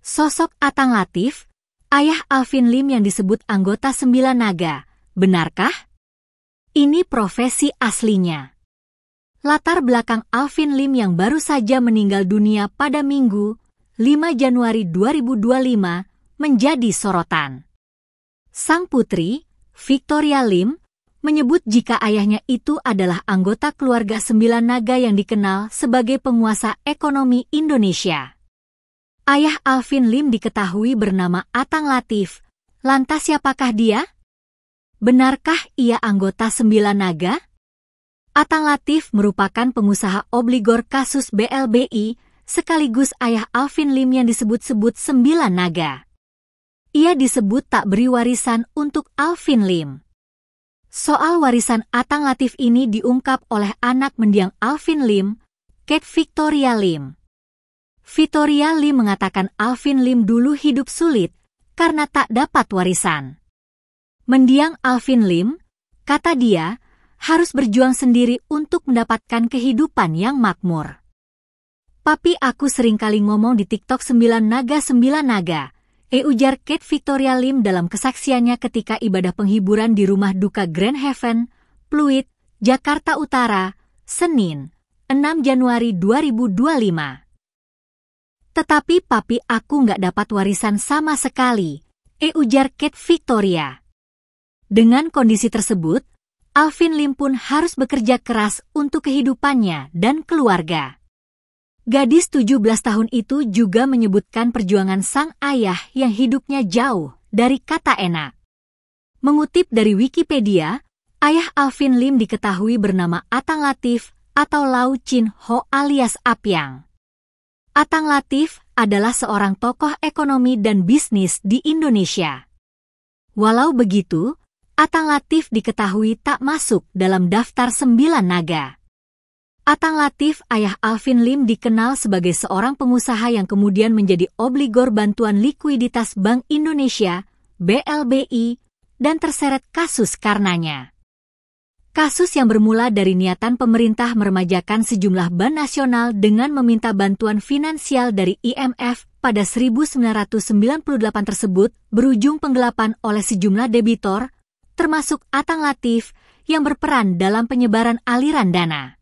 Sosok Atang Latif, ayah Alvin Lim yang disebut anggota Sembilan Naga, benarkah? Ini profesi aslinya. Latar belakang Alvin Lim yang baru saja meninggal dunia pada Minggu, 5 Januari 2025, menjadi sorotan. Sang putri, Victoria Lim, menyebut jika ayahnya itu adalah anggota keluarga Sembilan Naga yang dikenal sebagai penguasa ekonomi Indonesia. Ayah Alvin Lim diketahui bernama Atang Latif. Lantas siapakah dia? Benarkah ia anggota Sembilan Naga? Atang Latif merupakan pengusaha obligor kasus BLBI, sekaligus ayah Alvin Lim yang disebut-sebut Sembilan Naga. Ia disebut tak beri warisan untuk Alvin Lim. Soal warisan Atang Latif ini diungkap oleh anak mendiang Alvin Lim, Kate Victoria Lim. Victoria Lim mengatakan Alvin Lim dulu hidup sulit karena tak dapat warisan. Mendiang Alvin Lim, kata dia, harus berjuang sendiri untuk mendapatkan kehidupan yang makmur. Papi aku seringkali ngomong di TikTok Sembilan Naga, ujar Kate Victoria Lim dalam kesaksiannya ketika ibadah penghiburan di rumah duka Grand Haven, Pluit, Jakarta Utara, Senin, 6 Januari 2025. Tetapi papi aku nggak dapat warisan sama sekali, ujar Kate Victoria. Dengan kondisi tersebut, Alvin Lim pun harus bekerja keras untuk kehidupannya dan keluarga. Gadis 17 tahun itu juga menyebutkan perjuangan sang ayah yang hidupnya jauh dari kata enak. Mengutip dari Wikipedia, ayah Alvin Lim diketahui bernama Atang Latif atau Lau Chin Ho alias Apyang. Atang Latif adalah seorang tokoh ekonomi dan bisnis di Indonesia. Walau begitu, Atang Latif diketahui tak masuk dalam daftar Sembilan Naga. Atang Latif, ayah Alvin Lim, dikenal sebagai seorang pengusaha yang kemudian menjadi obligor Bantuan Likuiditas Bank Indonesia, BLBI, dan terseret kasus karenanya. Kasus yang bermula dari niatan pemerintah meremajakan sejumlah bank nasional dengan meminta bantuan finansial dari IMF pada 1998 tersebut berujung penggelapan oleh sejumlah debitor, termasuk Atang Latif, yang berperan dalam penyebaran aliran dana.